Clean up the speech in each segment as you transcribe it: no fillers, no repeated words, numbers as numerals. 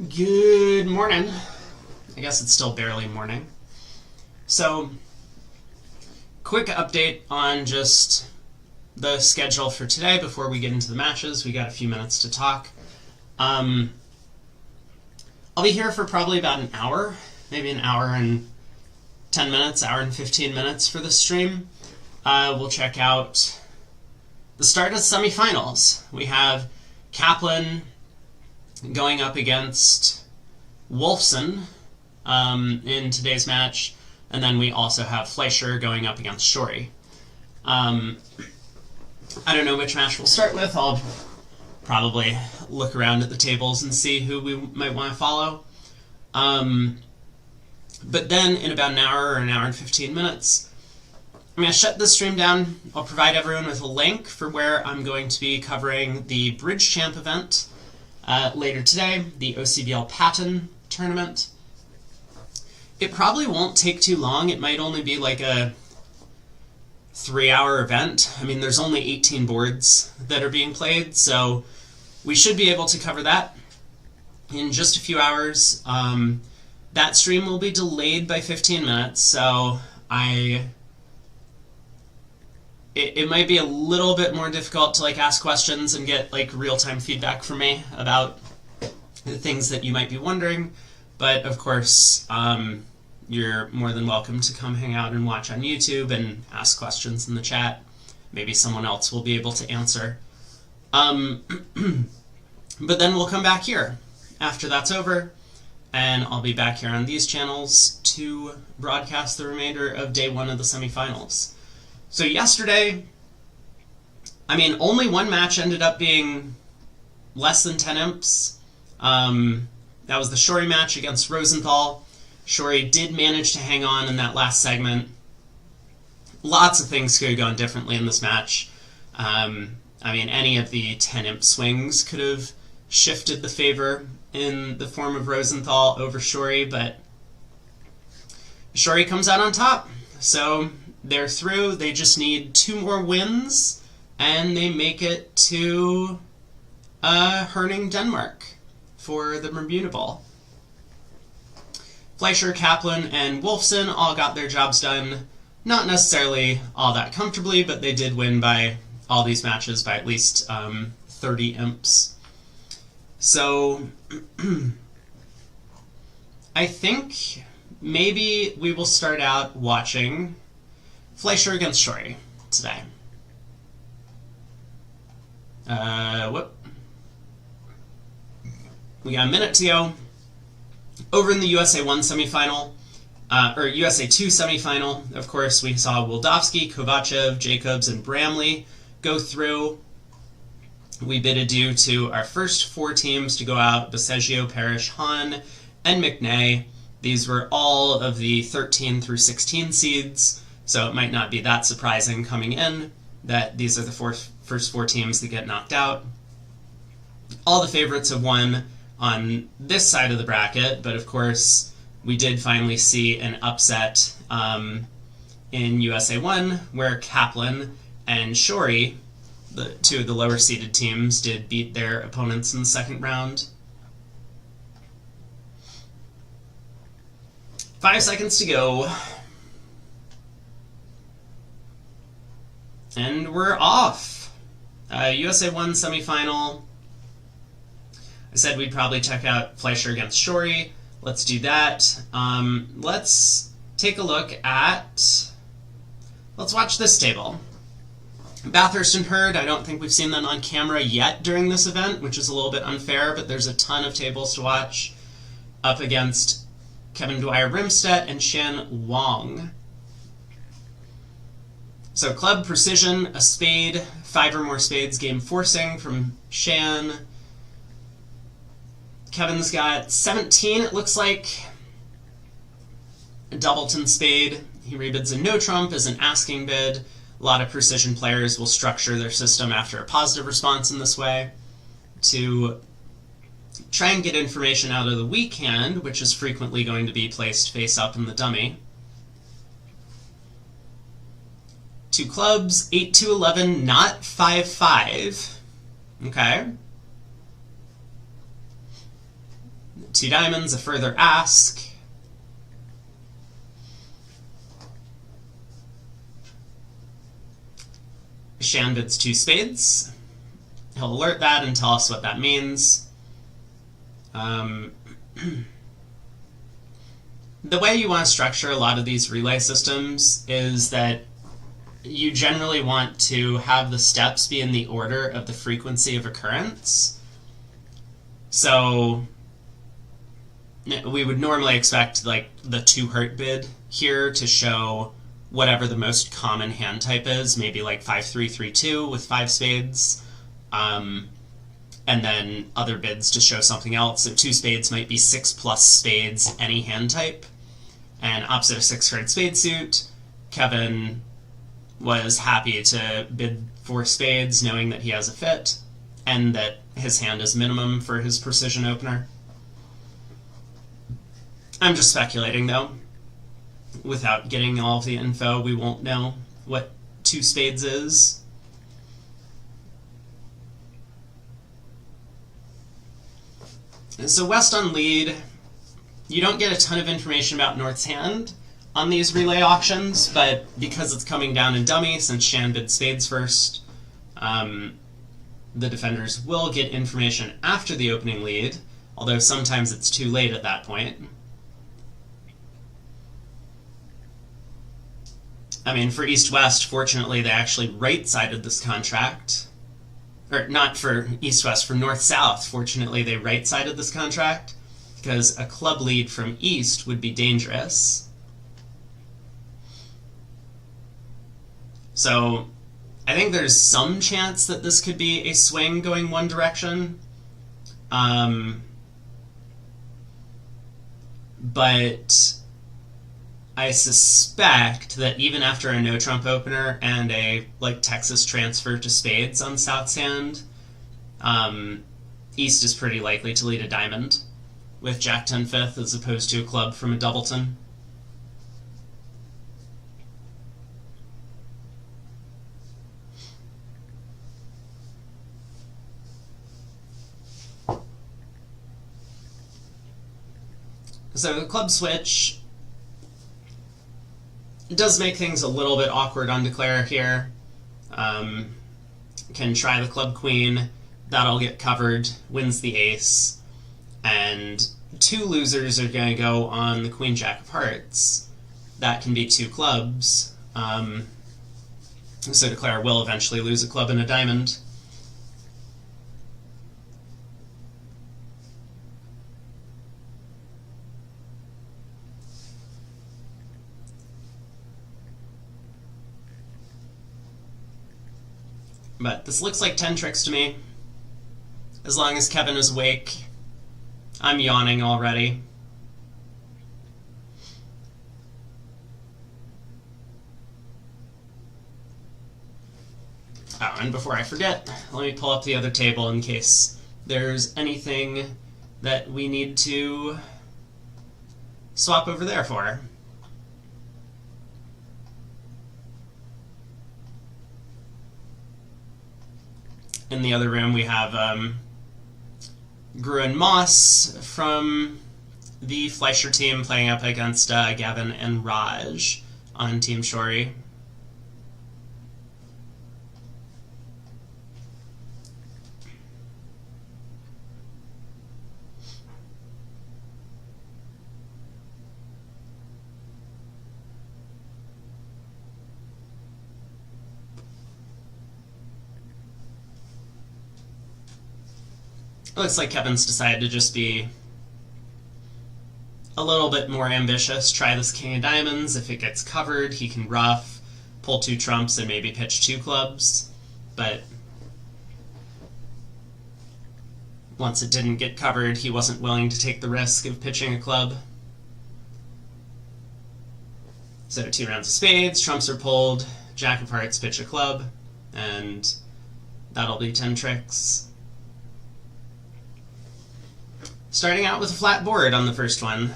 Good morning. I guess it's still barely morning. So, quick update on just the schedule for today before we get into the matches. We got a few minutes to talk. I'll be here for probably about an hour, maybe an hour and 10 minutes, hour and 15 minutes for the stream. We'll check out the start of the semifinals. We have Kaplan going up against Wolfson in today's match, and then we also have Fleisher going up against Shourie. I don't know which match we'll start with. I'll probably look around at the tables and see who we might want to follow. But then in about an hour or an hour and 15 minutes, I'm going to shut this stream down. I'll provide everyone with a link for where I'm going to be covering the Bridge Champ event later today, the OCBL Patton tournament. It probably won't take too long. It might only be like a 3-hour event. I mean, there's only 18 boards that are being played, so we should be able to cover that in just a few hours. That stream will be delayed by 15 minutes, so it might be a little bit more difficult to ask questions and get real-time feedback from me about the things that you might be wondering, but of course you're more than welcome to come hang out and watch on YouTube and ask questions in the chat. Maybe someone else will be able to answer. But then we'll come back here after that's over, and I'll be back here on these channels to broadcast the remainder of day one of the semifinals. So yesterday, only one match ended up being less than 10 imps. That was the Shourie match against Rosenthal. Shourie did manage to hang on in that last segment. Lots of things could have gone differently in this match. Any of the 10 imp swings could have shifted the favor in the form of Rosenthal over Shourie, but Shourie comes out on top. So they're through. They just need 2 more wins, and they make it to Herning, Denmark for the Bermuda Bowl. Fleischer, Kaplan, and Wolfson all got their jobs done. Not necessarily all that comfortably, but they did win by all these matches by at least 30 imps. So I think maybe we will start out watching Fleischer against Shourie today. We got a minute to go. Over in the USA 1 semifinal, or USA 2 semifinal, of course, we saw Wildavsky, Kovachev, Jacobs, and Bramley go through. We bid adieu to our first 4 teams to go out: Baseggio, Parrish, Hahn, and McNay. These were all of the 13 through 16 seeds, so it might not be that surprising coming in that these are the first 4 teams that get knocked out. All the favorites have won on this side of the bracket, but of course we did finally see an upset in USA 1 where Kaplan and Shourie, the 2 of the lower seeded teams, did beat their opponents in the second round. 5 seconds to go. And we're off. USA 1 semifinal. I said we'd probably check out Fleischer against Shourie. Let's do that. Let's take a look at... Let's watch this table. Bathurst and Hurd, I don't think we've seen them on camera yet during this event, which is a little bit unfair, but there's a ton of tables to watch. Up against Kevin Dwyer-Brimstedt and Shan Wong. So club precision, a spade, 5 or more spades, game forcing from Shan. Kevin's got 17, it looks like. A doubleton spade. He rebids a no trump as an asking bid. A lot of precision players will structure their system after a positive response in this way to try and get information out of the weak hand, which is frequently going to be placed face up in the dummy. 2 clubs, 8-2-11, not 5-5. Okay. 2 diamonds, a further ask. Shan bids 2 spades. He'll alert that and tell us what that means. The way you want to structure a lot of these relay systems is that you generally want to have the steps be in the order of the frequency of occurrence. So we would normally expect like the 2 hurt bid here to show whatever the most common hand type is, maybe like 5-3-3-2 with 5 spades, and then other bids to show something else. So 2 spades might be 6 plus spades, any hand type. And opposite of 6 card spade suit, Kevin was happy to bid 4 spades, knowing that he has a fit, and that his hand is minimum for his precision opener. I'm just speculating, though. Without getting all of the info, we won't know what 2 spades is. So West on lead. You don't get a ton of information about North's hand on these relay auctions, but because it's coming down in dummy, since Shan bid spades first, the defenders will get information after the opening lead, although sometimes it's too late at that point. I mean, for East-West, fortunately, they actually right-sided this contract. Or not for East-West, for North-South, fortunately, they right-sided this contract, because a club lead from East would be dangerous. So I think there's some chance that this could be a swing going one direction. But I suspect that even after a no-trump opener and a Texas transfer to spades on South's hand, East is pretty likely to lead a diamond with Jack 10 fifth as opposed to a club from a doubleton. So the club switch does make things a little bit awkward on declare here. Can try the club queen, that'll get covered, wins the ace, and 2 losers are going to go on the queen jack of hearts. That can be 2 clubs. So declare will eventually lose a club and a diamond. But this looks like 10 tricks to me. As long as Kevin is awake. I'm yawning already. Oh, and before I forget, let me pull up the other table in case there's anything that we need to swap over there for. In the other room, we have Gru and Moss from the Fleisher team playing up against Gavin and Raj on Team Shourie. Looks like Kevin's decided to just be a little bit more ambitious. Try this king of diamonds. If it gets covered, he can ruff, pull 2 trumps, and maybe pitch 2 clubs. But once it didn't get covered, he wasn't willing to take the risk of pitching a club. So 2 rounds of spades, trumps are pulled, jack of hearts, pitch a club, and that'll be 10 tricks. Starting out with a flat board on the first one.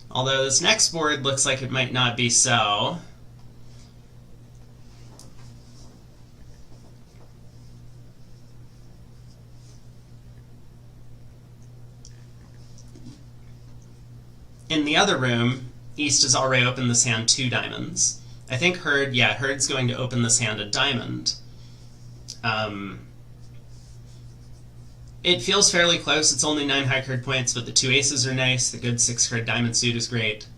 Although this next board looks like it might not be so. In the other room, East has already opened this hand 2 diamonds. I think Herd's going to open this hand a diamond. It feels fairly close. It's only 9 high card points, but the 2 aces are nice. The good 6 card diamond suit is great.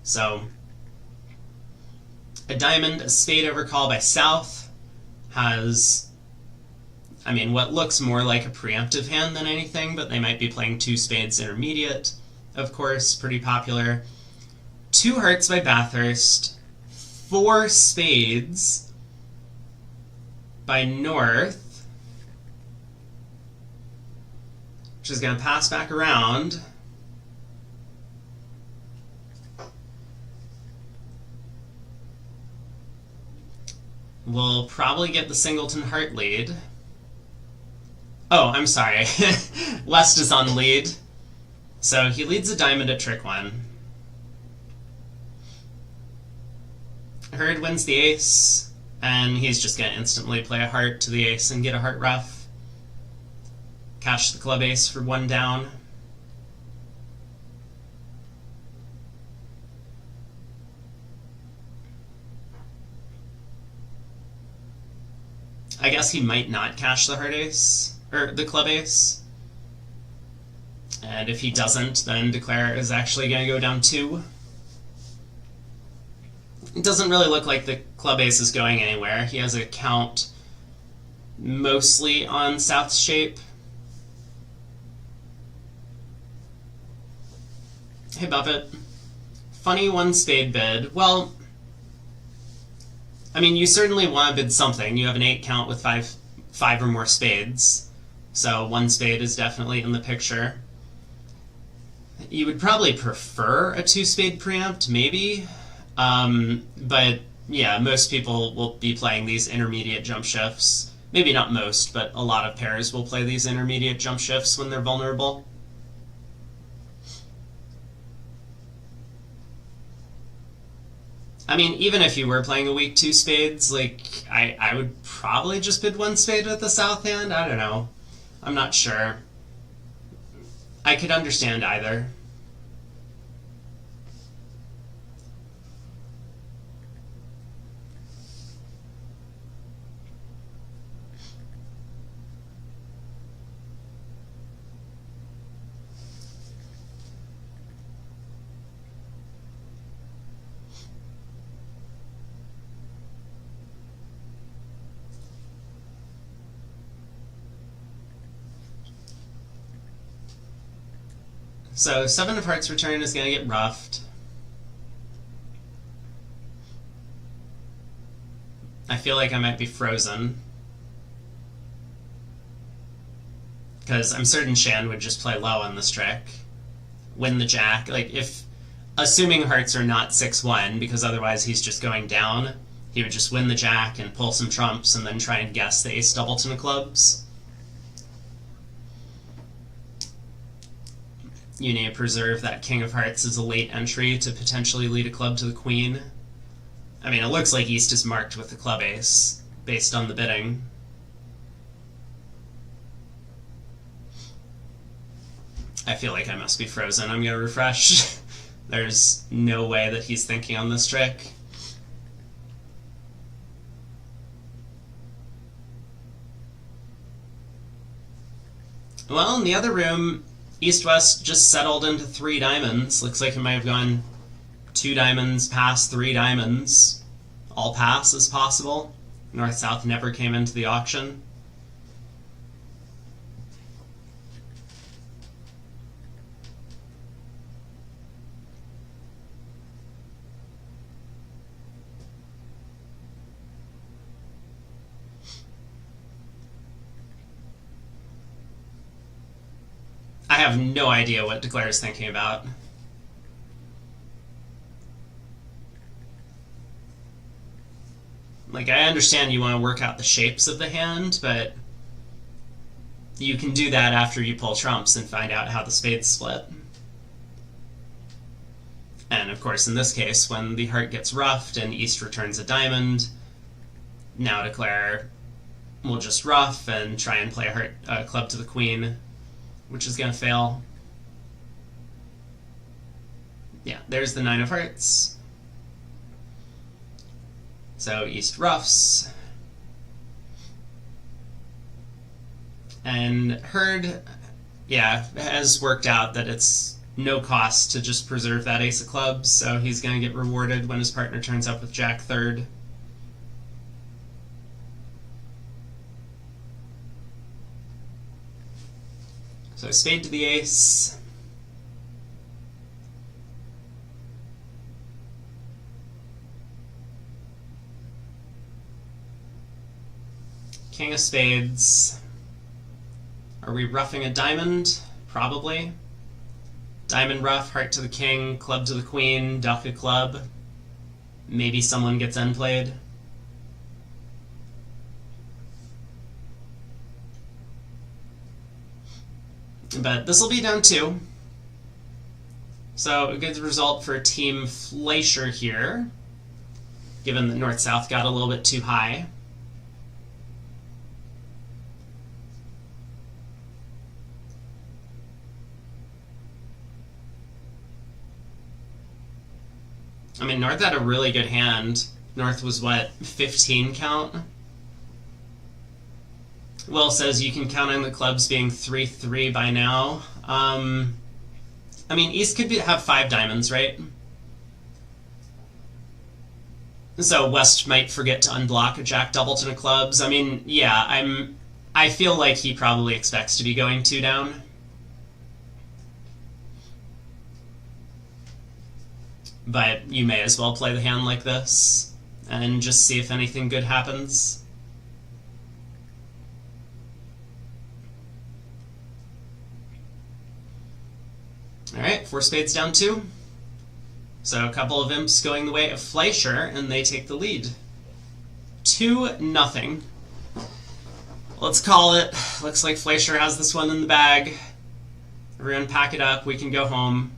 So, a diamond, a spade overcall by South has, I mean, what looks more like a preemptive hand than anything, but they might be playing 2 spades intermediate, of course, pretty popular. 2 hearts by Bathurst, 4 spades by North, which is going to pass back around. We'll probably get the singleton heart lead. Oh, I'm sorry. West is on lead. So he leads a diamond at trick 1. Herd wins the ace, and he's just going to instantly play a heart to the ace and get a heart ruff. Cash the club ace for 1 down. I guess he might not cash the heart ace, or the club ace. And if he doesn't, then Declare is actually going to go down 2. It doesn't really look like the club ace is going anywhere. He has a count mostly on South's shape. Hey Buffett. Funny 1 spade bid. Well, I mean, you certainly want to bid something. You have an 8 count with 5 or more spades. So 1 spade is definitely in the picture. You would probably prefer a 2 spade preempt, maybe. But yeah, most people will be playing these intermediate jump shifts. Maybe not most, but a lot of pairs will play these intermediate jump shifts when they're vulnerable. I mean, even if you were playing a weak 2 spades, like, I would probably just bid 1 spade with the South hand. I don't know. I'm not sure. I could understand either. So 7 of hearts return is going to get roughed. I feel like I might be frozen. Because I'm certain Shan would just play low on this trick. Win the jack. Like, if, assuming hearts are not 6-1, because otherwise he's just going down, he would just win the jack and pull some trumps and then try and guess the ace doubleton of clubs. You need to preserve that king of hearts as a late entry to potentially lead a club to the queen. I mean, it looks like East is marked with the club ace, based on the bidding. I feel like I must be frozen. I'm going to refresh. There's no way that he's thinking on this trick. Well, in the other room, East-West just settled into 3 diamonds. Looks like it might have gone 2 diamonds past 3 diamonds. All pass is possible. North-South never came into the auction. I have no idea what Declare is thinking about. Like, I understand you want to work out the shapes of the hand, but you can do that after you pull trumps and find out how the spades split. And of course, in this case, when the heart gets roughed and East returns a diamond, now Declare will just rough and try and play a club to the queen, which is going to fail. Yeah, there's the 9 of hearts. So East ruffs. And Herd, yeah, has worked out that it's no cost to just preserve that ace of clubs, so he's going to get rewarded when his partner turns up with Jack third. So spade to the ace. King of spades. Are we roughing a diamond? Probably. Diamond rough, heart to the king, club to the queen, duck a club. Maybe someone gets end played. But this will be down 2. So a good result for Team Fleisher here, given that North-South got a little bit too high. I mean, North had a really good hand. North was, what, 15 count? Will says you can count on the clubs being 3-3 by now. I mean, East could have 5 diamonds, right? So West might forget to unblock a Jack Doubleton of clubs. I mean, yeah, I feel like he probably expects to be going 2 down. But you may as well play the hand like this and just see if anything good happens. Alright, 4 spades down 2. So a couple of imps going the way of Fleischer, and they take the lead. 2-0. Let's call it. Looks like Fleischer has this one in the bag. Everyone pack it up, we can go home.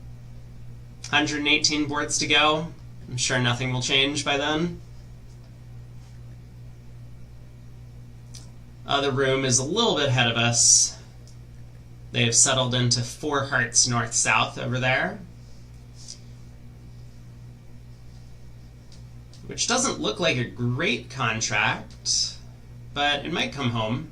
118 boards to go. I'm sure nothing will change by then. Other room is a little bit ahead of us. They have settled into 4 hearts north-south over there. Which doesn't look like a great contract, but it might come home.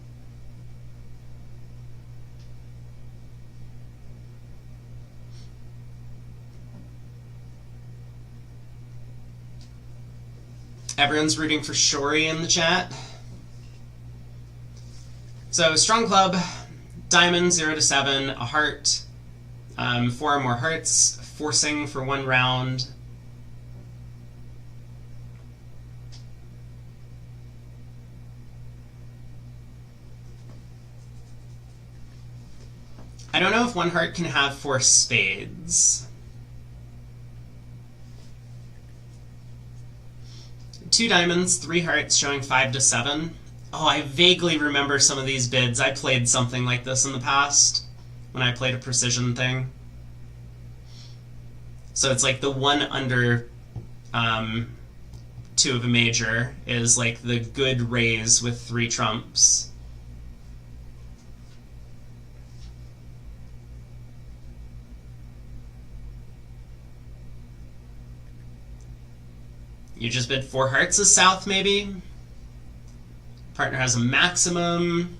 Everyone's rooting for Shourie in the chat. So, strong club, diamond 0 to 7, a heart, 4 or more hearts, forcing for 1 round. I don't know if 1 heart can have 4 spades. 2 diamonds, 3 hearts, showing 5 to 7. Oh, I vaguely remember some of these bids. I played something like this in the past when I played a precision thing. So it's like the one under 2 of a major is like the good raise with 3 trumps. You just bid 4 hearts as south, maybe? Partner has a maximum.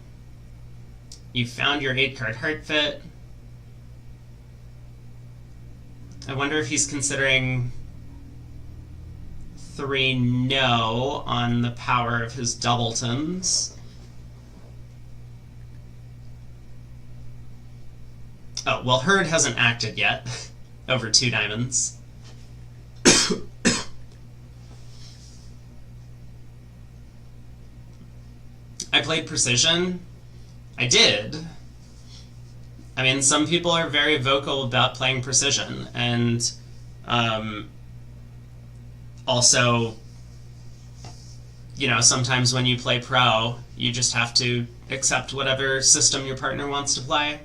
You found your 8-card heart fit. I wonder if he's considering 3 no on the power of his doubletons. Oh, well, Herd hasn't acted yet over 2 diamonds. I played precision. I did. I mean, some people are very vocal about playing precision, and also, you know, sometimes when you play pro, you just have to accept whatever system your partner wants to play.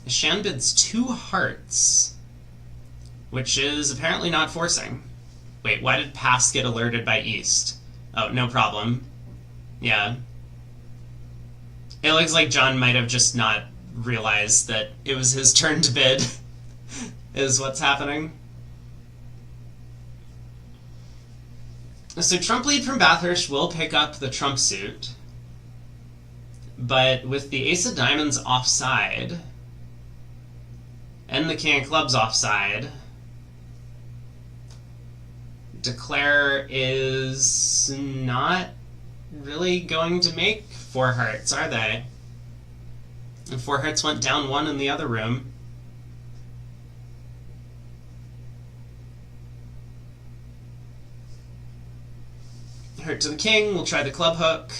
Shan bids 2 hearts, which is apparently not forcing. Wait, why did pass get alerted by East? Oh, no problem. Yeah. It looks like John might have just not realize that it was his turn to bid is what's happening. So trump lead from Bathurst will pick up the trump suit, but with the ace of diamonds offside and the king of clubs offside, Declare is not really going to make four hearts, are they? And four hearts went down one in the other room. Heart to the king, we'll try the club hook.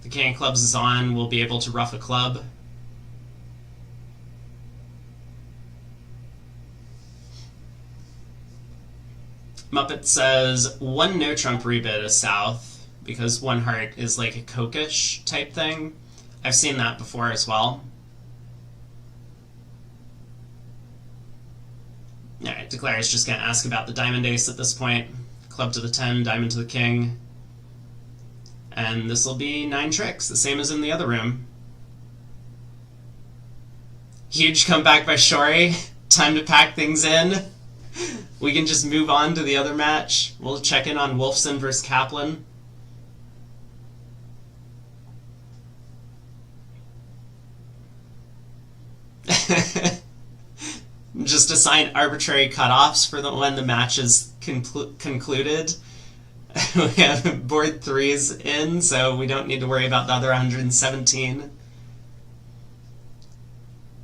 The king of clubs is on, we'll be able to ruff a club. Muppet says one no trump rebid is south because one heart is like a cokish type thing. I've seen that before as well. Alright, Declare is just going to ask about the diamond ace at this point. Club to the 10, diamond to the king. And this will be 9 tricks, the same as in the other room. Huge comeback by Shourie. Time to pack things in. We can just move on to the other match. We'll check in on Wolfson versus Kaplan. Just assign arbitrary cutoffs for when the match is concluded. We have board 3s in, so we don't need to worry about the other 117.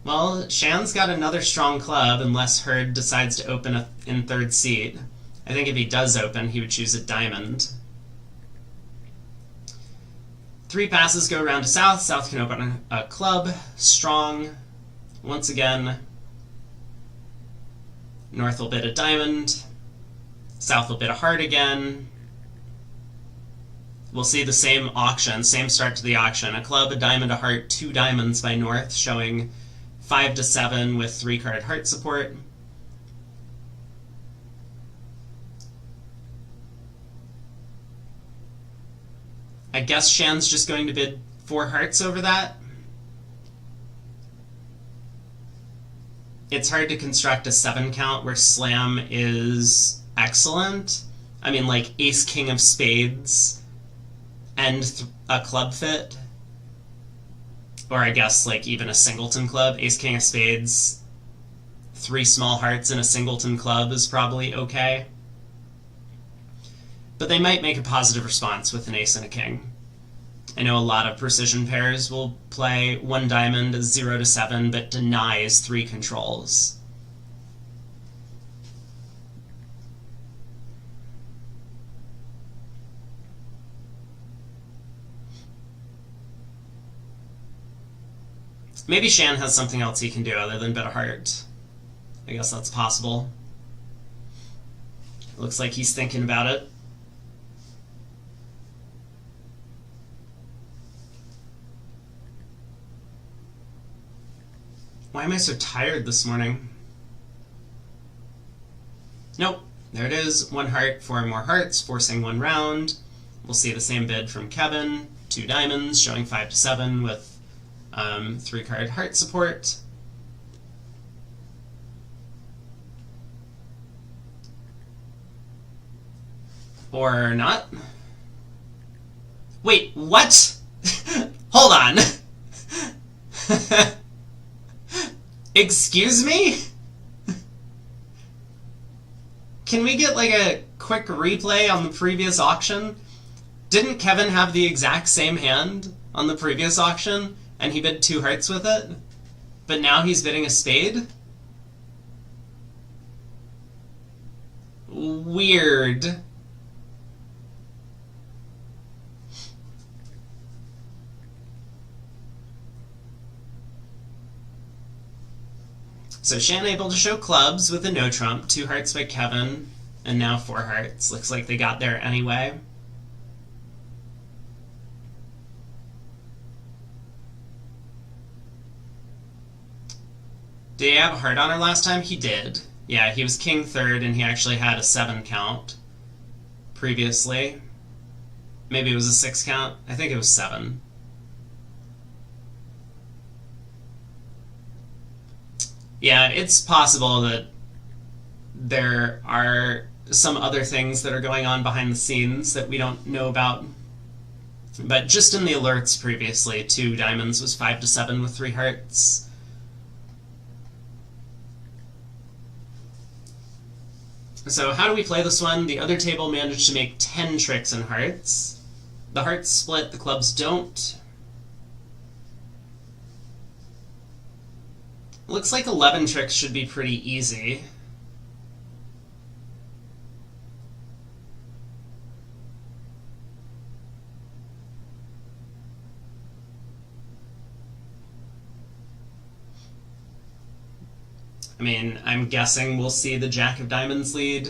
Well, Shan's got another strong club unless Hurd decides to open in third seat. I think if he does open, he would choose a diamond. 3 passes go around to south. South can open a club. Strong. Once again, north will bid a diamond. South will bid a heart again. We'll see the same auction, same start to the auction. A club, a diamond, a heart, 2 diamonds by north, showing 5 to 7 with 3-card heart support. I guess Shan's just going to bid 4 hearts over that. It's hard to construct a 7 count where slam is excellent. I mean, like ace king of spades and a club fit. Or I guess like even a singleton club. Ace king of spades, 3 small hearts and a singleton club is probably okay. But they might make a positive response with an ace and a king. I know a lot of precision pairs will play 1 diamond 0 to 7 but denies 3 controls. Maybe Shan has something else he can do other than bid a heart. I guess that's possible. Looks like he's thinking about it. Why am I so tired this morning? Nope. There it is. 1 heart, 4 more hearts, forcing 1 round. We'll see the same bid from Kevin. 2 diamonds, showing 5 to 7 with 3-card heart support. Or not. Wait, what? Hold on. Excuse me? Can we get like a quick replay on the previous auction? Didn't Kevin have the exact same hand on the previous auction and he bid 2 hearts with it? But now he's bidding a spade? Weird. So Shan able to show clubs with a no trump, 2 hearts by Kevin, and now 4 hearts. Looks like they got there anyway. Did he have a heart on her last time? He did. Yeah, he was king 3rd and he actually had a 7 count previously. Maybe it was a 6 count. I think it was 7. Yeah, it's possible that there are some other things that are going on behind the scenes that we don't know about. But just in the alerts previously, 2 diamonds was 5 to 7 with 3 hearts. So how do we play this one? The other table managed to make 10 tricks in hearts. The hearts split, the clubs don't. Looks like 11 tricks should be pretty easy. I mean, I'm guessing we'll see the Jack of Diamonds lead.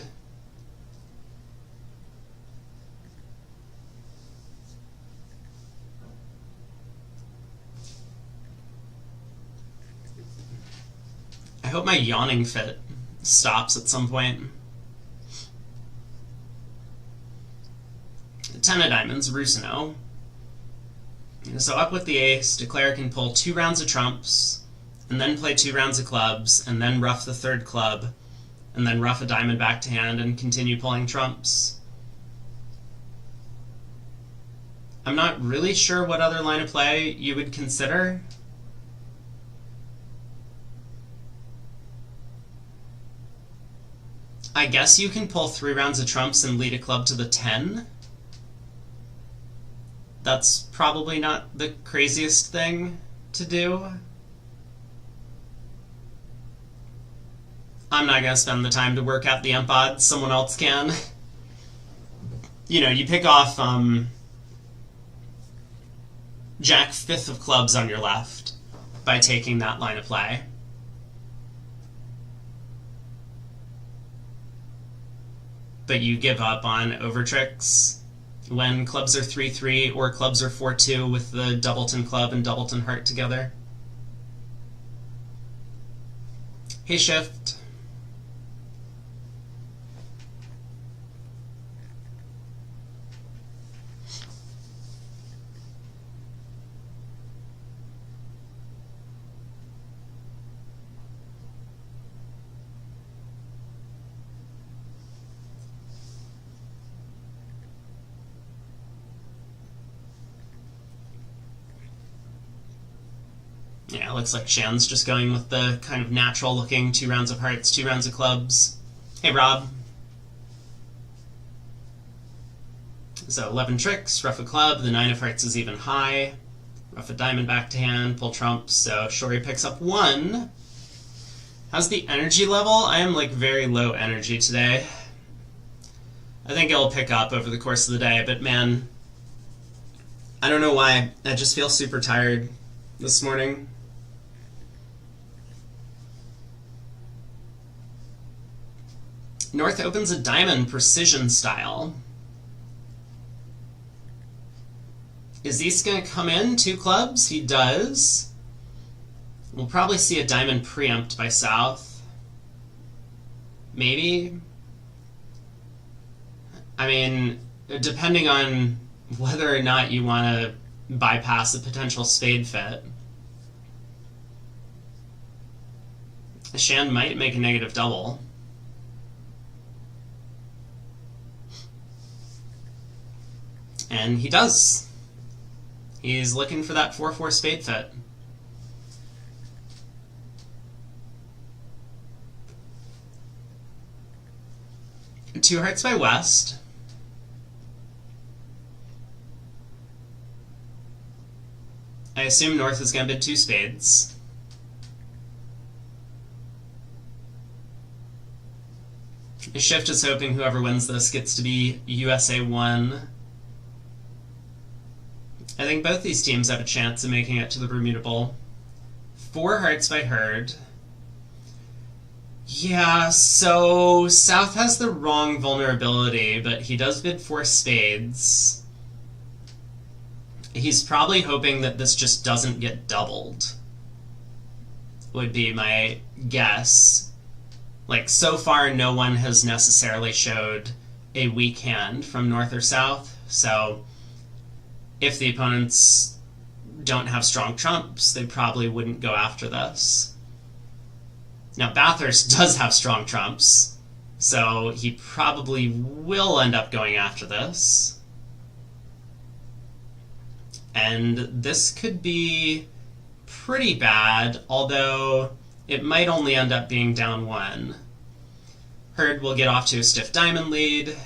I hope my yawning fit stops at some point. 10 of diamonds, Rusino. So up with the ace, declare can pull 2 rounds of trumps, and then play 2 rounds of clubs, and then ruff the 3rd club, and then ruff a diamond back to hand and continue pulling trumps. I'm not really sure what other line of play you would consider. I guess you can pull 3 rounds of trumps and lead a club to the 10. That's probably not the craziest thing to do. I'm not going to spend the time to work out the imp odds. Someone else can. You know, you pick off Jack 5th of clubs on your left by taking that line of play. But you give up on over tricks when clubs are 3-3 or clubs are 4-2 with the doubleton club and doubleton heart together. Hey, shift. Yeah, it looks like Shan's just going with the kind of natural looking 2 rounds of hearts, 2 rounds of clubs. Hey, Rob. So 11 tricks, ruff a club, the 9 of hearts is even high. Ruff a diamond back to hand, pull trumps, so Shourie picks up 1. How's the energy level? I am like very low energy today. I think it'll pick up over the course of the day, but man, I don't know why. I just feel super tired this morning. North opens a diamond precision style. Is East going to come in 2 clubs? He does. We'll probably see a diamond preempt by South. Maybe. I mean, depending on whether or not you want to bypass a potential spade fit. Shan might make a negative double. And he does. He's looking for that 4-4 spade fit. Two hearts by West. I assume North is going to bid 2 spades. Shift is hoping whoever wins this gets to be USA 1. I think both these teams have a chance of making it to the Bermuda Bowl. 4 hearts by Hurd. Yeah, so South has the wrong vulnerability, but he does bid 4 spades. He's probably hoping that this just doesn't get doubled, would be my guess. Like, so far, no one has necessarily showed a weak hand from North or South, so if the opponents don't have strong trumps, they probably wouldn't go after this. Now, Bathurst does have strong trumps, so he probably will end up going after this. And this could be pretty bad, although it might only end up being down one. Hurd will get off to a stiff diamond lead.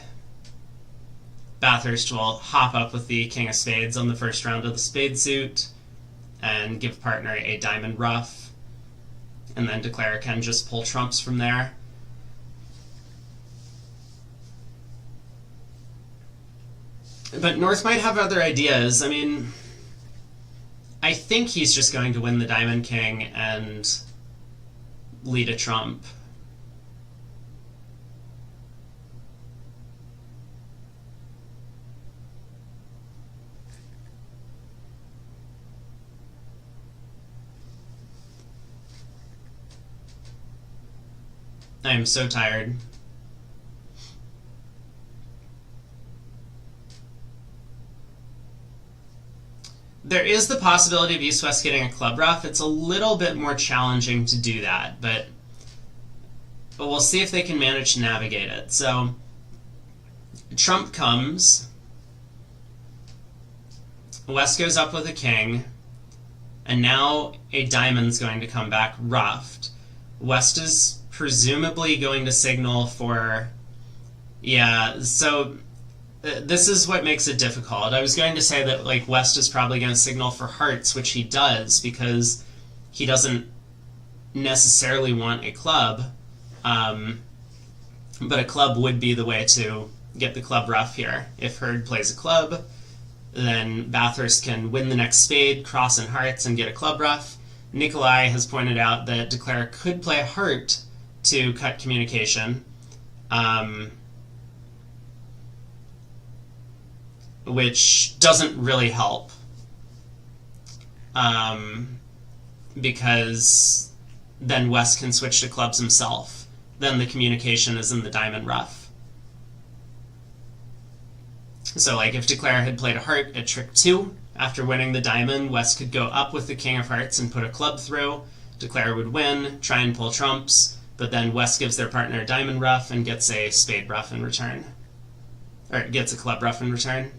Bathurst will hop up with the king of spades on the first round of the spade suit and give partner a diamond ruff. And then Declare can just pull trumps from there. But North might have other ideas. I mean, I think he's just going to win the Diamond King and lead a trump. I am so tired. There is the possibility of East-West getting a club ruff. It's a little bit more challenging to do that, but we'll see if they can manage to navigate it. So, trump comes. West goes up with a king, and now a diamond's going to come back ruffed. West is presumably going to signal for... Yeah, so... This is what makes it difficult. I was going to say that like West is probably going to signal for hearts, which he does because he doesn't necessarily want a club, but a club would be the way to get the club ruff here. If Hurd plays a club, then Bathurst can win the next spade, cross in hearts, and get a club ruff. Nikolai has pointed out that Declare could play a heart to cut communication. Which doesn't really help, because then West can switch to clubs himself. Then the communication is in the diamond ruff. So like if Declare had played a heart at trick 2, after winning the diamond, West could go up with the king of hearts and put a club through. Declare would win, try and pull trumps, but then West gives their partner a diamond ruff and gets a spade ruff in return. Or gets a club ruff in return.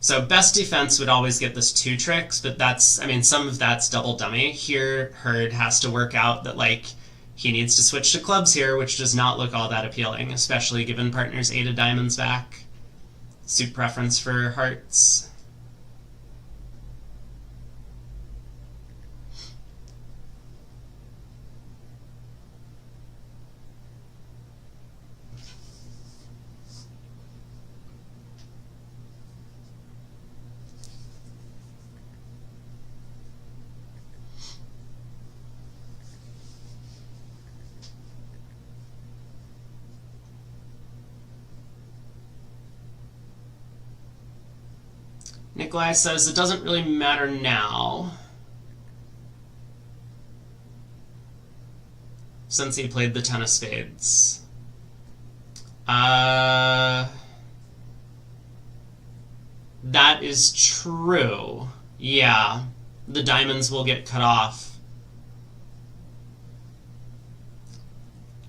So best defense would always get this 2 tricks, but that's, I mean, some of that's double dummy. Here, Hurd has to work out that, like, he needs to switch to clubs here, which does not look all that appealing, especially given partner's 8 of diamonds back. Suit preference for hearts. Nikolai says it doesn't really matter now, since he played the 10 of spades. That is true. Yeah, the diamonds will get cut off.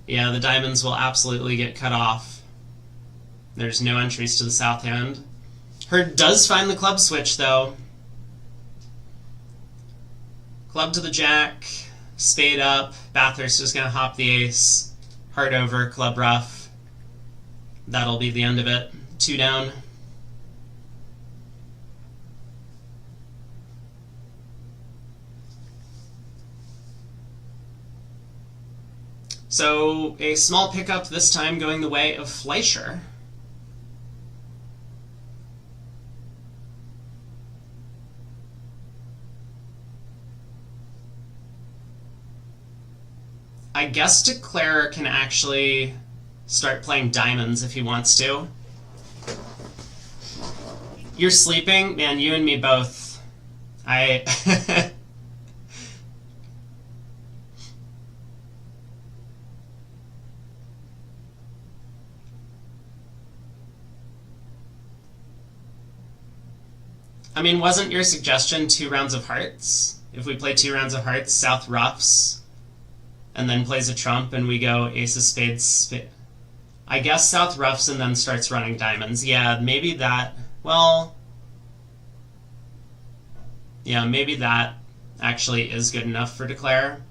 Yeah, the diamonds will absolutely get cut off. There's no entries to the south hand. Hurd does find the club switch, though. Club to the jack, spade up, Bathurst is going to hop the ace, heart over, club ruff. That'll be the end of it. 2 down. So, a small pickup this time going the way of Fleisher. I guess Declare can actually start playing diamonds if he wants to. You're sleeping? Man, you and me both. I mean, wasn't your suggestion 2 rounds of hearts? if we play 2 rounds of hearts, South ruffs, and then plays a trump, and we go ace of spades, I guess South ruffs and then starts running diamonds. Yeah, maybe that, well, yeah, maybe that actually is good enough for declare.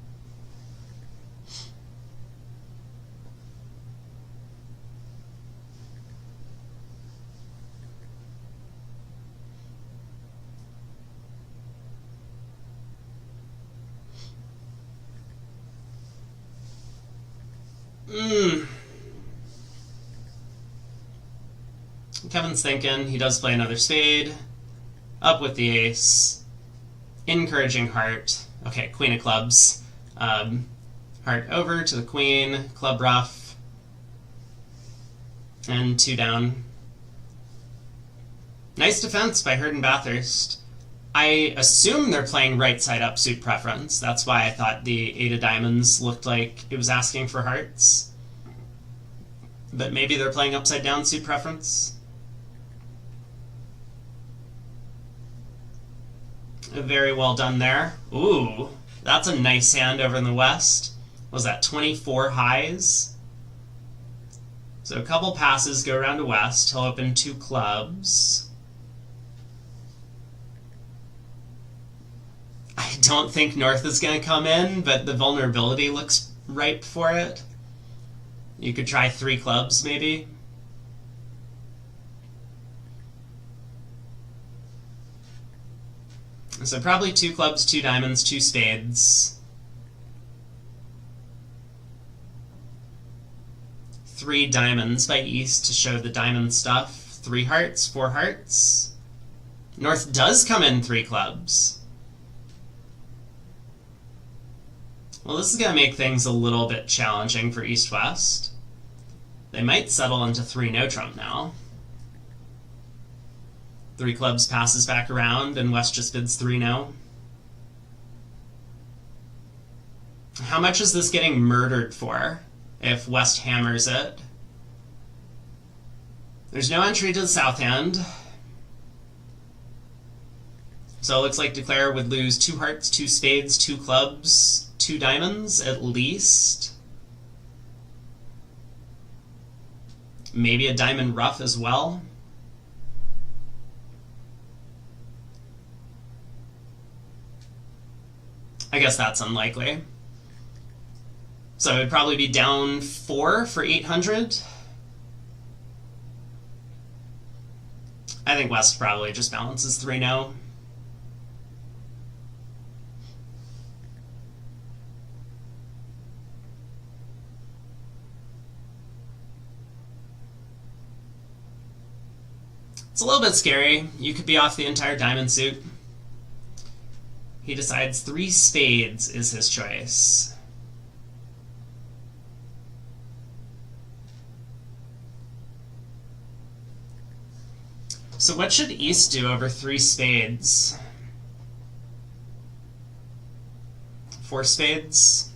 Kevin's thinking. He does play another spade. Up with the ace. Encouraging heart. Okay, queen of clubs. Heart over to the queen. Club ruff. And 2 down. Nice defense by Hurd and Bathurst. I assume they're playing right side up suit preference. That's why I thought the 8 of diamonds looked like it was asking for hearts. But maybe they're playing upside down suit preference. Very well done there. Ooh, that's a nice hand over in the west. Was that 24 highs? So a couple passes go around to west. He'll open 2 clubs. I don't think north is going to come in, but the vulnerability looks ripe for it. You could try 3 clubs, maybe. So probably 2 clubs, 2 diamonds, 2 spades. 3 diamonds by east to show the diamond stuff. 3 hearts, 4 hearts. North does come in 3 clubs. Well, this is going to make things a little bit challenging for East-West. They might settle into 3 no trump now. 3 clubs passes back around, and West just bids 3 no. How much is this getting murdered for if West hammers it? There's no entry to the south hand. So it looks like declare would lose 2 hearts, 2 spades, 2 clubs, 2 diamonds at least. Maybe a diamond ruff as well. I guess that's unlikely. So it would probably be down 4 for 800. I think West probably just balances 3 no. It's a little bit scary. You could be off the entire diamond suit. He decides 3 spades is his choice. So what should East do over 3 spades? 4 spades?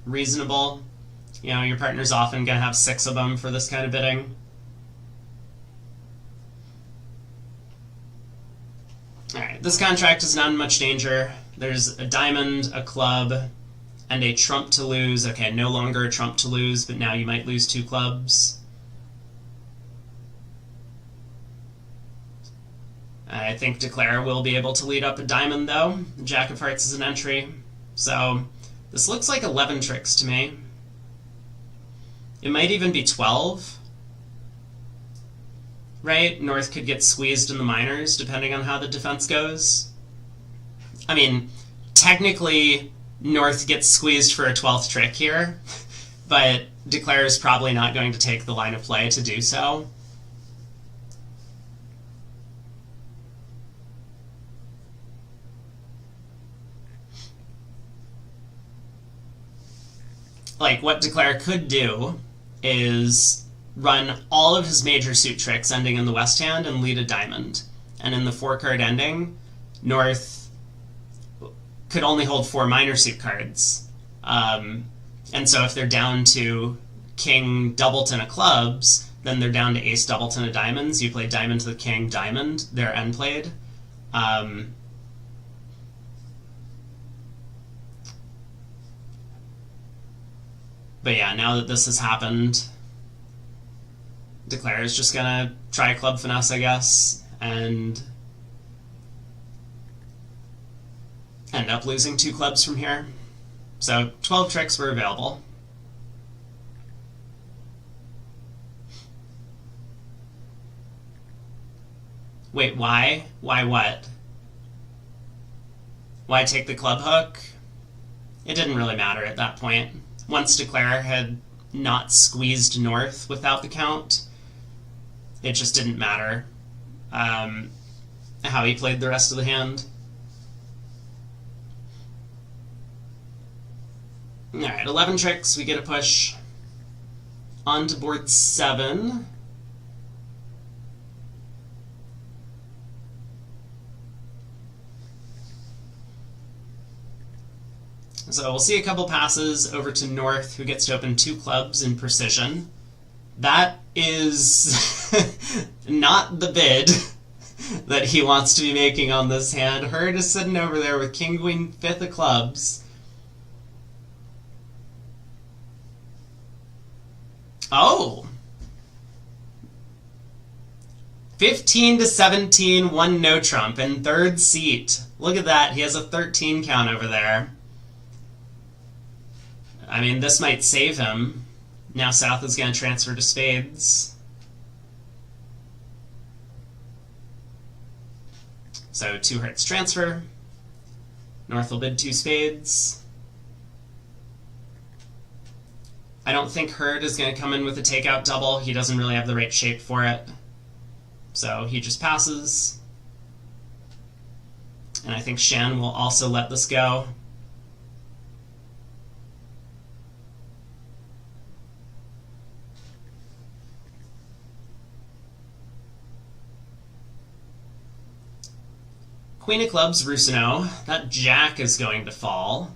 Reasonable. You know, your partner's often going to have 6 of them for this kind of bidding. Alright, this contract is not in much danger. There's a diamond, a club, and a trump to lose. Okay, no longer a trump to lose, but now you might lose 2 clubs. I think declare will be able to lead up a diamond, though. Jack of hearts is an entry. So this looks like 11 tricks to me. It might even be 12. Right? North could get squeezed in the minors, depending on how the defense goes. I mean, technically, North gets squeezed for a 12th trick here, but declare is probably not going to take the line of play to do so. Like, what declare could do is run all of his major suit tricks ending in the west hand and lead a diamond. And in the 4-card ending, North could only hold 4 minor suit cards. And so if they're down to king doubleton of clubs, then they're down to ace doubleton of diamonds. You play diamond to the king, diamond, they're end played. But yeah, now that this has happened, Declare is just gonna try club finesse, I guess, and end up losing 2 clubs from here. So 12 tricks were available. Wait, why? Why what? Why take the club hook? It didn't really matter at that point. Once Declare had not squeezed north without the count, it just didn't matter how he played the rest of the hand. Alright, 11 tricks, we get a push on to board 7. So we'll see a couple passes over to North, who gets to open 2 clubs in precision. That is not the bid that he wants to be making on this hand. Hurd is sitting over there with King, Queen, 5th of clubs. Oh! 15 to 17, 1 no trump in 3rd seat. Look at that, he has a 13 count over there. I mean, this might save him. Now South is going to transfer to spades. So 2 hearts transfer. North will bid 2 spades. I don't think Hurd is going to come in with a takeout double. He doesn't really have the right shape for it. So he just passes. And I think Shan will also let this go. Queen of clubs, Rusino. That jack is going to fall.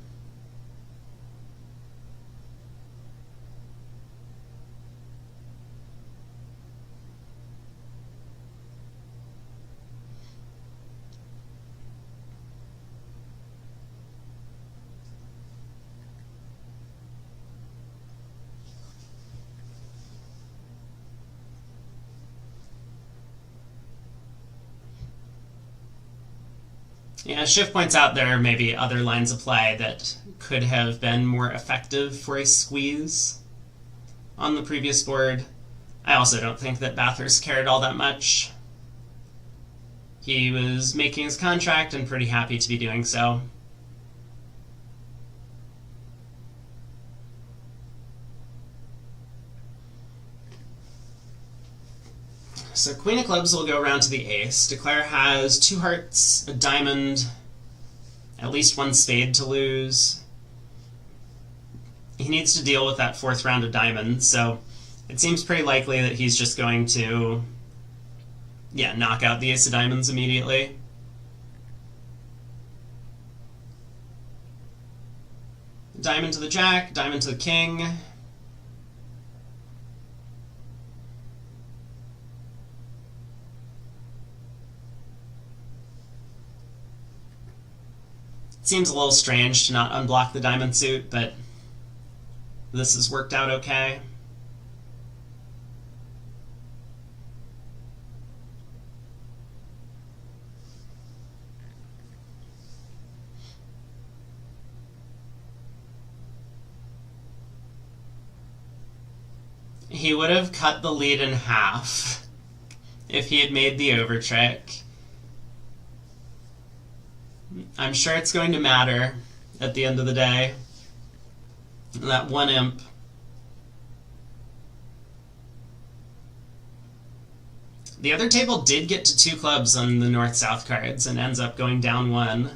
Yeah, Schiff points out there may be other lines of play that could have been more effective for a squeeze on the previous board. I also don't think that Bathurst cared all that much. He was making his contract and pretty happy to be doing so. So Queen of clubs will go around to the ace. Declare has 2 hearts, a diamond, at least 1 spade to lose. He needs to deal with that 4th round of diamonds, so it seems pretty likely that he's just going to, knock out the ace of diamonds immediately. Diamond to the jack, diamond to the king. Seems a little strange to not unblock the diamond suit, but this has worked out okay. He would have cut the lead in half if he had made the over trick. I'm sure it's going to matter at the end of the day. That 1 imp. The other table did get to 2 clubs on the north-south cards and ends up going down 1.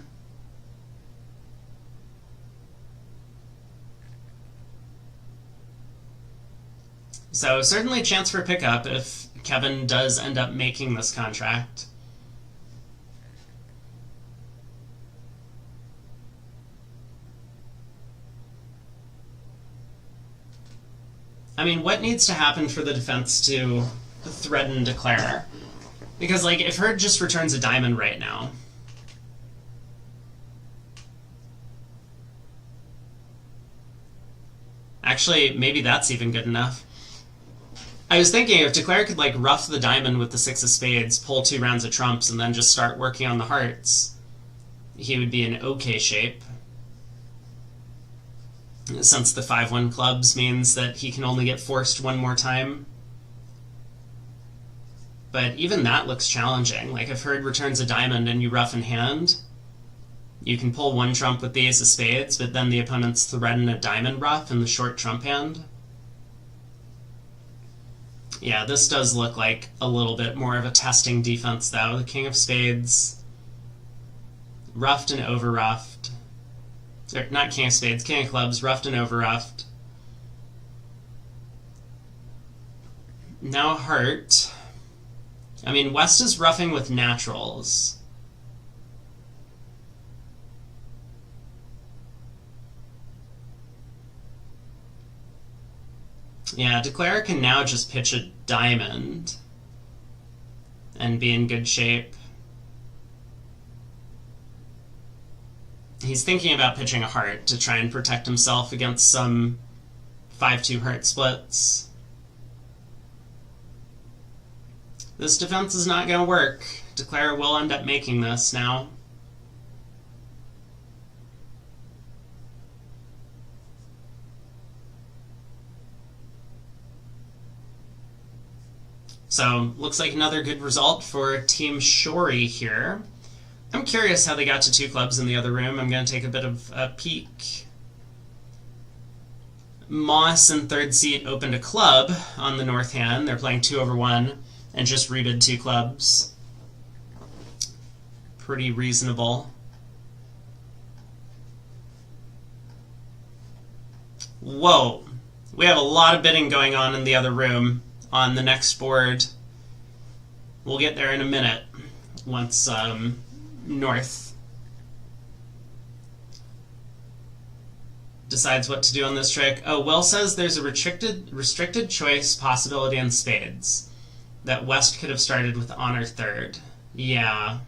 So certainly a chance for a pickup if Kevin does end up making this contract. I mean, what needs to happen for the defense to threaten Declare? Because, like, if Hurd just returns a diamond right now, Actually, maybe that's even good enough. I was thinking if Declare could, like, rough the diamond with the 6 of spades, pull 2 rounds of trumps, and then just start working on the hearts, he would be in okay shape. Since the 5-1 clubs means that he can only get forced one more time. But even that looks challenging. Like, I've heard returns a diamond and you rough in hand. You can pull 1 trump with the ace of spades, but then the opponent's threaten a diamond rough in the short trump hand. Yeah, this does look like a little bit more of a testing defense, though. The king of spades, roughed and over-roughed. Or, not king of spades, king of clubs, roughed and over-roughed. Now heart. I mean, West is roughing with naturals. Yeah, Declare can now just pitch a diamond and be in good shape. He's thinking about pitching a heart to try and protect himself against some 5-2 heart splits. This defense is not going to work. Declare will end up making this now. So, looks like another good result for Team Shourie here. I'm curious how they got to 2 clubs in the other room. I'm going to take a bit of a peek. Moss in 3rd seat opened a club on the north hand. They're playing 2/1 and just rebid 2 clubs. Pretty reasonable. Whoa! We have a lot of bidding going on in the other room. On the next board. We'll get there in a minute once North decides what to do on this trick. Oh, Will says there's a restricted choice possibility in spades that West could have started with honor 3rd. Yeah.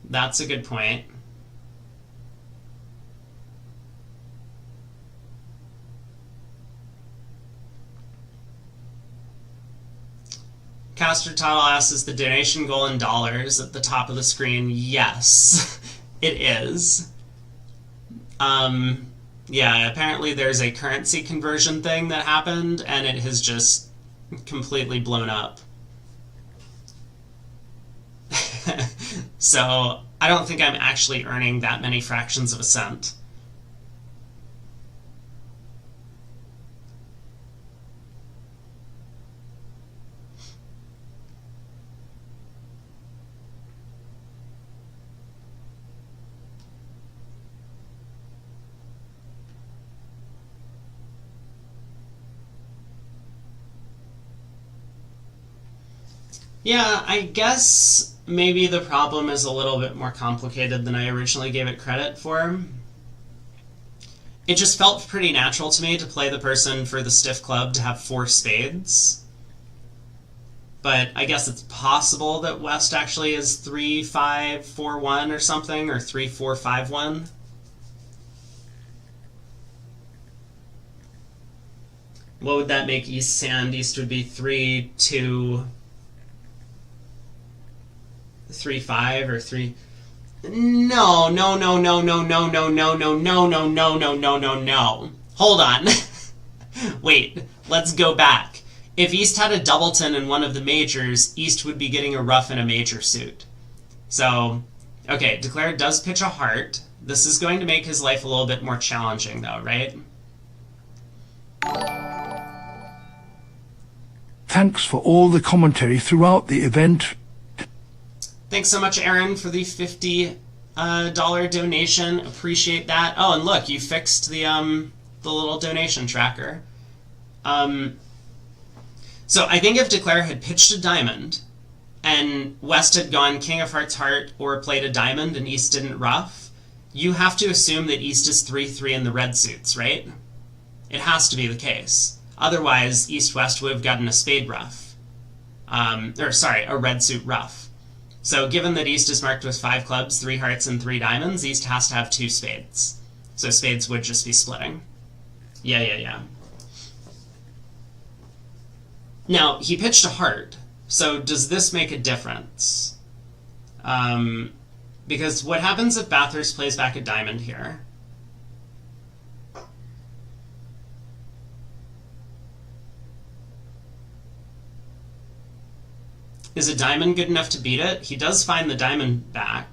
That's a good point. Caster Tuttle asks, is the donation goal in dollars at the top of the screen? Yes, it is. Yeah, apparently there's a currency conversion thing that happened, and it has just completely blown up. So, I don't think I'm actually earning that many fractions of a cent. Yeah, I guess maybe the problem is a little bit more complicated than I originally gave it credit for. It just felt pretty natural to me to play the person for the stiff club to have 4 spades. But I guess it's possible that West actually is 3-5-4-1 or something, or 3-4-5-1. What would that make East hand? East would be 3-2... 3-5 or 3. No. Hold on. Wait, let's go back. If East had a doubleton in one of the majors, East would be getting a rough in a major suit. So, okay, Declare does pitch a heart. This is going to make his life a little bit more challenging, though, right? Thanks for all the commentary throughout the event. Thanks so much, Aaron, for the $50 donation. Appreciate that. Oh, and look, you fixed the little donation tracker. So I think if Declare had pitched a diamond, and West had gone King of Hearts Heart or played a diamond and East didn't rough, you have to assume that East is 3-3 in the red suits, right? It has to be the case. Otherwise, East-West would have gotten a spade rough. a red suit ruff. So given that East is marked with 5 clubs, 3 hearts, and 3 diamonds, East has to have 2 spades. So spades would just be splitting. Yeah. Now, he pitched a heart, so does this make a difference? Because what happens if Bathurst plays back a diamond here? Is a diamond good enough to beat it? He does find the diamond back.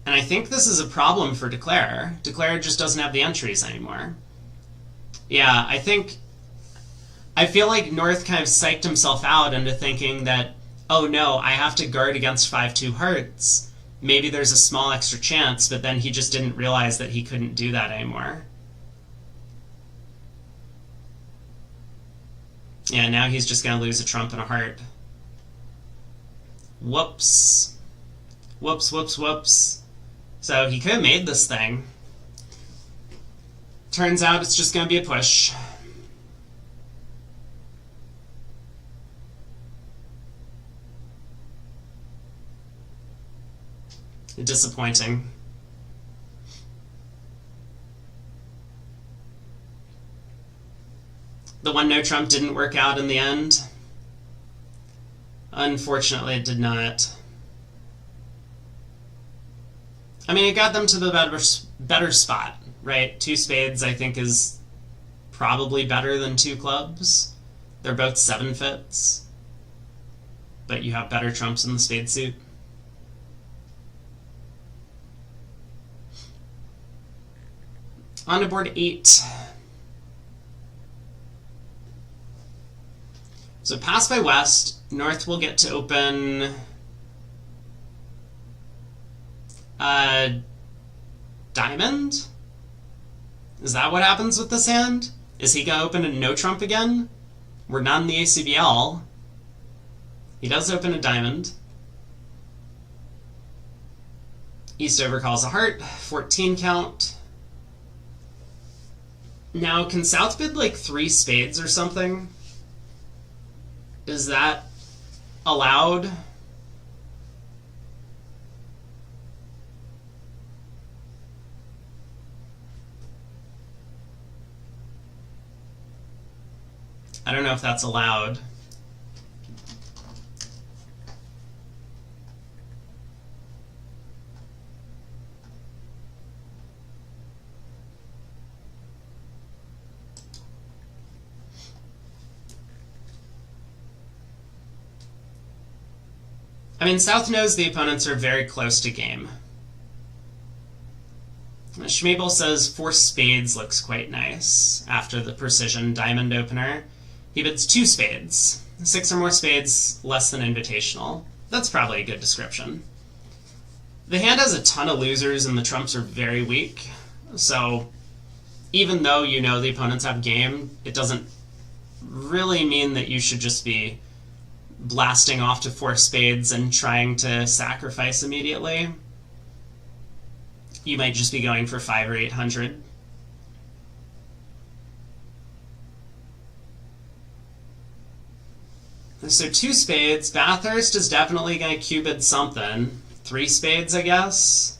And I think this is a problem for Declare. Declare just doesn't have the entries anymore. Yeah, I feel like North kind of psyched himself out into thinking that, oh no, I have to guard against 5-2 hearts. Maybe there's a small extra chance, but then he just didn't realize that he couldn't do that anymore. Yeah, now he's just going to lose a trump and a heart. Whoops. Whoops. So he could have made this thing. Turns out it's just going to be a push. Disappointing. The one no trump didn't work out in the end. Unfortunately, it did not. I mean, it got them to the better spot, right? 2 spades, I think, is probably better than 2 clubs. They're both 7 fits. But you have better trumps in the spade suit. On to board 8. So pass by West. North will get to open diamond? Is that what happens with this hand? Is he going to open a no trump again? We're not in the ACBL. He does open a diamond. East overcalls a heart, 14 count. Now, can South bid like 3 spades or something? Is that allowed? I don't know if that's allowed. I mean, South knows the opponents are very close to game. Schmabel says 4 spades looks quite nice after the precision diamond opener. He bids 2 spades. 6 or more spades, less than invitational. That's probably a good description. The hand has a ton of losers and the trumps are very weak. So even though you know the opponents have game, it doesn't really mean that you should just be blasting off to 4 spades and trying to sacrifice immediately. You might just be going for 500 or 800. So 2 spades. Bathurst is definitely going to cubid something. 3 spades, I guess.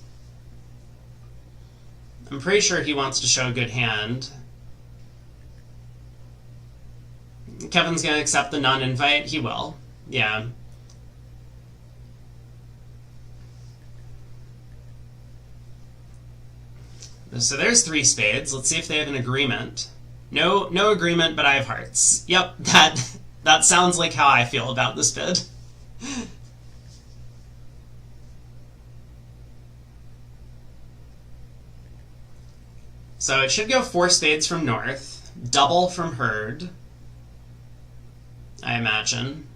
I'm pretty sure he wants to show a good hand. Kevin's going to accept the non-invite. He will. Yeah. So there's 3 spades. Let's see if they have an agreement. No agreement, but I have hearts. Yep, that sounds like how I feel about this bid. So it should go 4 spades from North, double from Herd, I imagine.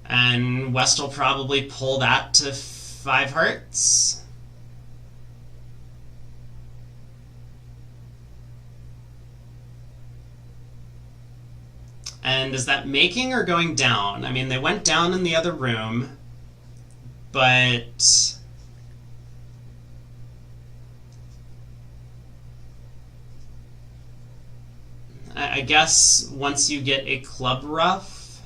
And West will probably pull that to 5 hearts. And is that making or going down? I mean, they went down in the other room, but I guess once you get a club ruff,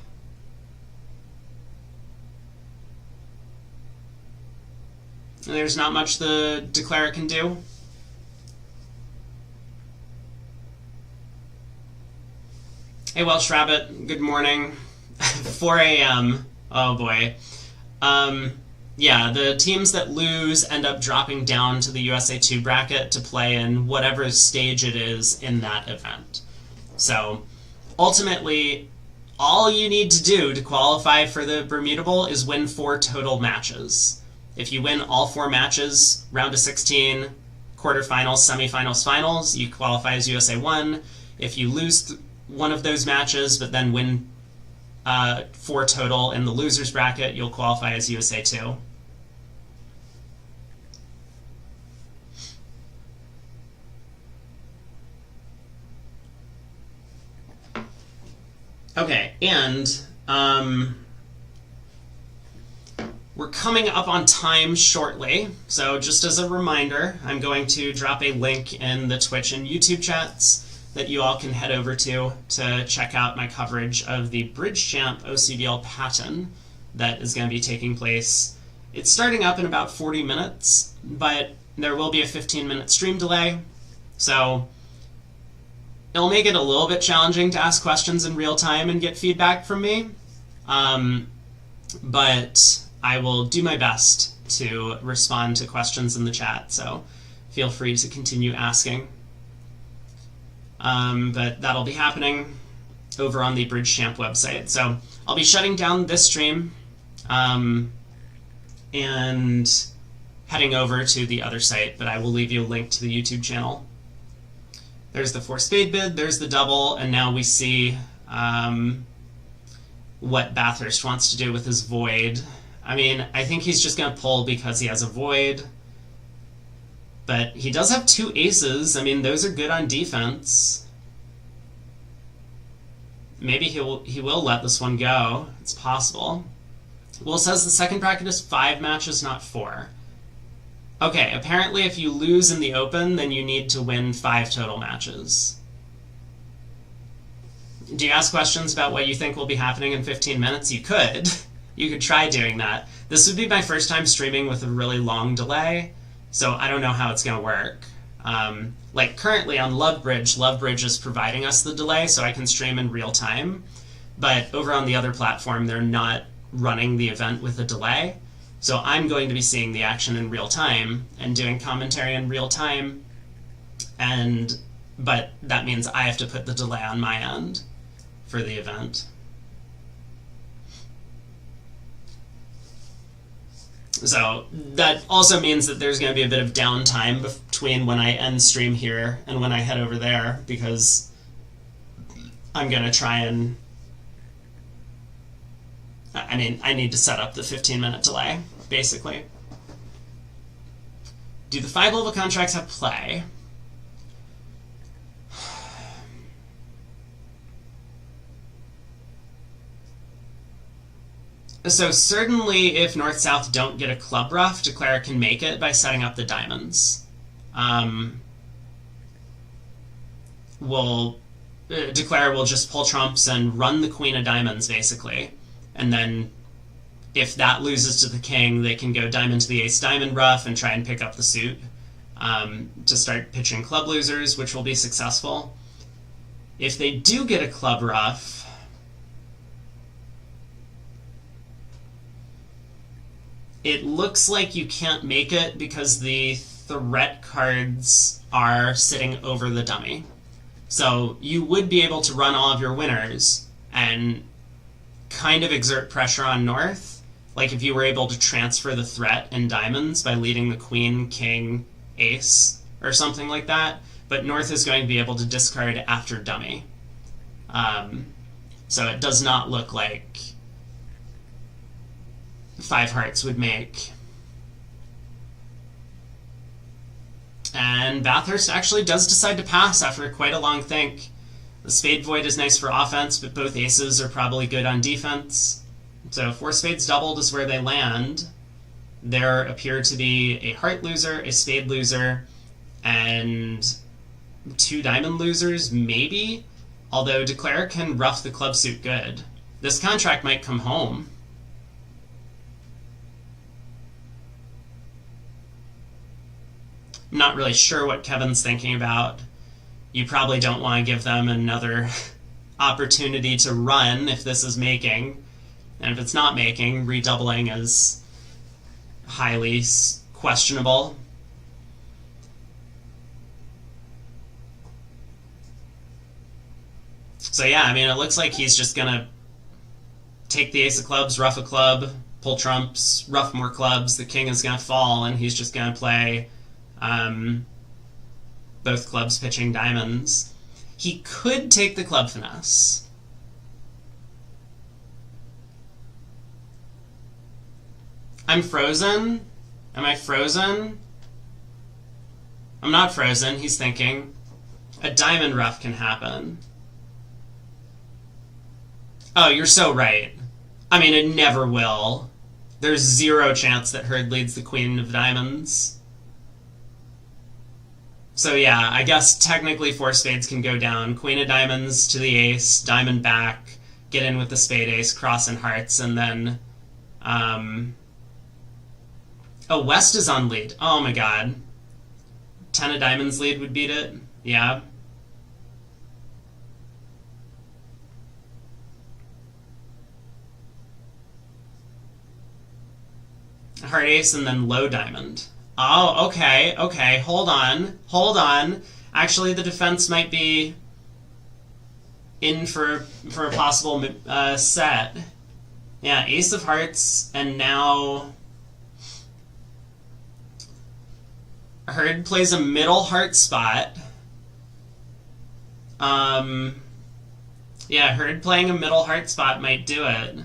there's not much the declarer can do. Hey Welsh Rabbit, good morning. 4 a.m. Oh boy. Yeah, the teams that lose end up dropping down to the USA 2 bracket to play in whatever stage it is in that event. So, ultimately, all you need to do to qualify for the Bermudable is win 4 total matches. If you win all 4 matches, round of 16, quarterfinals, semifinals, finals, you qualify as USA 1. If you lose one of those matches, but then win 4 total in the losers bracket, you'll qualify as USA 2. Okay, and we're coming up on time shortly, so just as a reminder, I'm going to drop a link in the Twitch and YouTube chats that you all can head over to check out my coverage of the Bridge Champ OCDL Paten that is going to be taking place. It's starting up in about 40 minutes, but there will be a 15-minute stream delay, so it'll make it a little bit challenging to ask questions in real time and get feedback from me, but I will do my best to respond to questions in the chat, so feel free to continue asking. But that'll be happening over on the Bridge Champ website. So I'll be shutting down this stream and heading over to the other site, but I will leave you a link to the YouTube channel. There's the 4 spade bid, there's the double, and now we see what Bathurst wants to do with his void. I mean, I think he's just going to pull because he has a void. But he does have 2 aces. I mean, those are good on defense. Maybe he will let this one go. It's possible. Well, it says the second bracket is 5 matches, not 4. Okay, apparently if you lose in the Open, then you need to win 5 total matches. Do you ask questions about what you think will be happening in 15 minutes? You could. You could try doing that. This would be my first time streaming with a really long delay. So I don't know how it's going to work. Like currently on Lovebridge is providing us the delay so I can stream in real time. But over on the other platform, they're not running the event with a delay. So I'm going to be seeing the action in real time and doing commentary in real time. But that means I have to put the delay on my end for the event. So that also means that there's going to be a bit of downtime between when I end stream here and when I head over there, because I'm going to try and... I mean, I need to set up the 15-minute delay, basically. Do the 5-level contracts have play? So certainly if North-South don't get a club ruff, Declare can make it by setting up the diamonds. Declare will just pull trumps and run the queen of diamonds, basically. And then if that loses to the king, they can go diamond to the ace diamond ruff and try and pick up the suit to start pitching club losers, which will be successful. If they do get a club ruff, it looks like you can't make it because the threat cards are sitting over the dummy. So you would be able to run all of your winners and kind of exert pressure on North, like if you were able to transfer the threat in diamonds by leading the queen, king, ace, or something like that, but North is going to be able to discard after dummy. So it does not look like 5 hearts would make. And Bathurst actually does decide to pass after quite a long think. The spade void is nice for offense, but both aces are probably good on defense. So 4 spades doubled is where they land. There appear to be a heart loser, a spade loser, and 2 diamond losers, maybe. Although Declare can rough the club suit good. This contract might come home. I'm not really sure what Kevin's thinking about. You probably don't want to give them another opportunity to run if this is making. And if it's not making, redoubling is highly questionable. So yeah, I mean, it looks like he's just going to take the ace of clubs, rough a club, pull trumps, rough more clubs, the king is going to fall, and he's just going to play both clubs pitching diamonds. He could take the club finesse. I'm frozen? Am I frozen? I'm not frozen, he's thinking. A diamond rough can happen. Oh, you're so right. I mean, it never will. There's zero chance that Herd leads the queen of diamonds. So yeah, I guess technically 4 spades can go down. Queen of diamonds to the ace, diamond back, get in with the spade ace, cross and hearts, and then... Oh, West is on lead. Oh my god. 10 of diamonds lead would beat it. Yeah. Heart ace and then low diamond. Oh, okay, okay, hold on. Actually, the defense might be in for a possible set. Yeah, ace of hearts, and now Herd plays a middle heart spot. Yeah, Herd playing a middle heart spot might do it.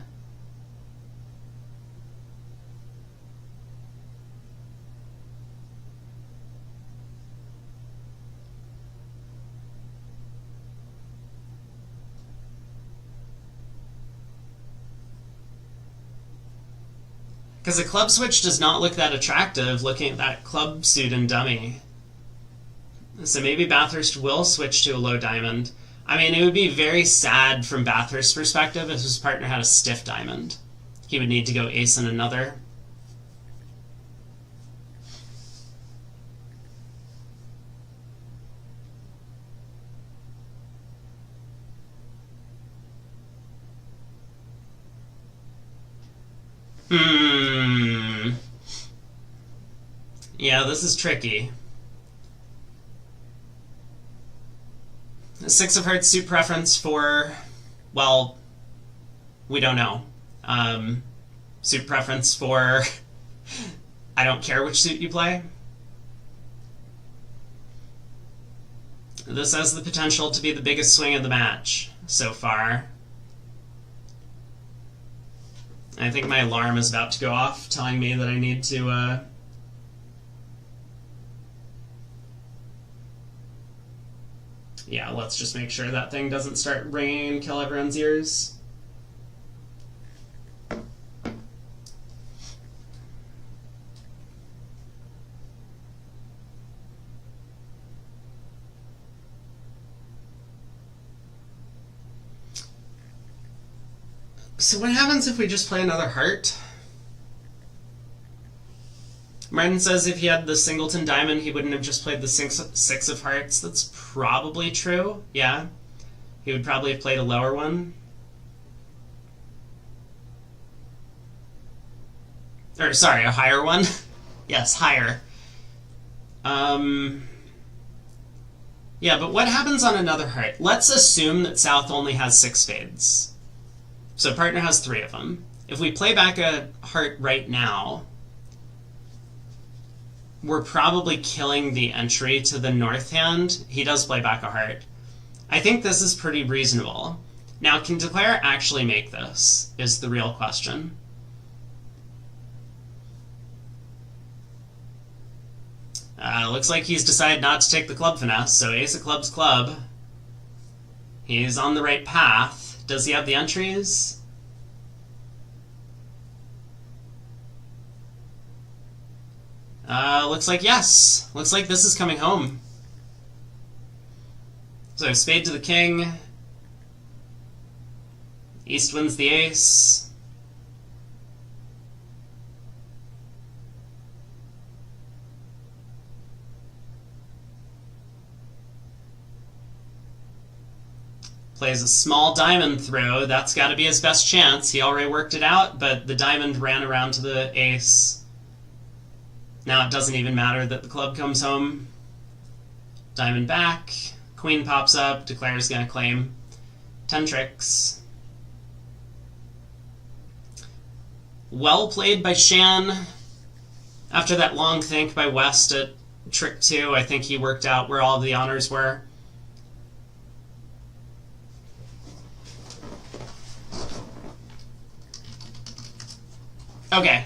Because a club switch does not look that attractive looking at that club suit and dummy. So maybe Bathurst will switch to a low diamond. I mean, it would be very sad from Bathurst's perspective if his partner had a stiff diamond. He would need to go ace in another. Yeah, this is tricky. A 6 of hearts suit preference for, well, we don't know. Suit preference for, I don't care which suit you play. This has the potential to be the biggest swing of the match so far. I think my alarm is about to go off, telling me that I need to, yeah, let's just make sure that thing doesn't start ringing and kill everyone's ears. So what happens if we just play another heart? Martin says if he had the singleton diamond, he wouldn't have just played the six of hearts. That's probably true, yeah. He would probably have played a lower one. Or, sorry, a higher one. Yes, higher. Yeah, but what happens on another heart? Let's assume that South only has 6 spades. So partner has 3 of them. If we play back a heart right now, we're probably killing the entry to the north hand. He does play back a heart. I think this is pretty reasonable. Now, can Declare actually make this, is the real question. Looks like he's decided not to take the club finesse, so ace of clubs club. He's on the right path. Does he have the entries? Looks like yes. Looks like this is coming home. So spade to the king, East wins the ace. Plays a small diamond throw. That's got to be his best chance. He already worked it out, but the diamond ran around to the ace. Now it doesn't even matter that the club comes home. Diamond back. Queen pops up. Declares gonna claim. 10 tricks. Well played by Shan. After that long think by West at trick 2, I think he worked out where all the honors were. Okay,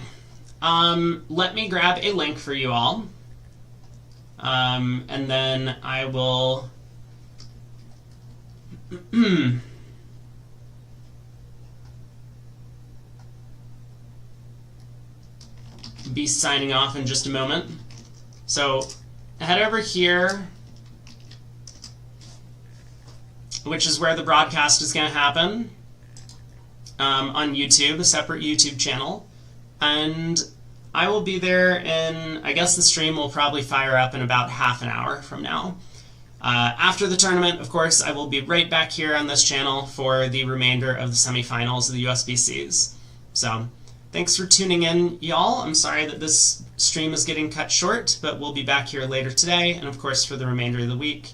let me grab a link for you all, and then I will be signing off in just a moment. So head over here, which is where the broadcast is going to happen, on YouTube, a separate YouTube channel. And I will be there in, I guess the stream will probably fire up in about half an hour from now. After the tournament, of course, I will be right back here on this channel for the remainder of the semifinals of the USBCs. So, thanks for tuning in, y'all. I'm sorry that this stream is getting cut short, but we'll be back here later today, and of course for the remainder of the week.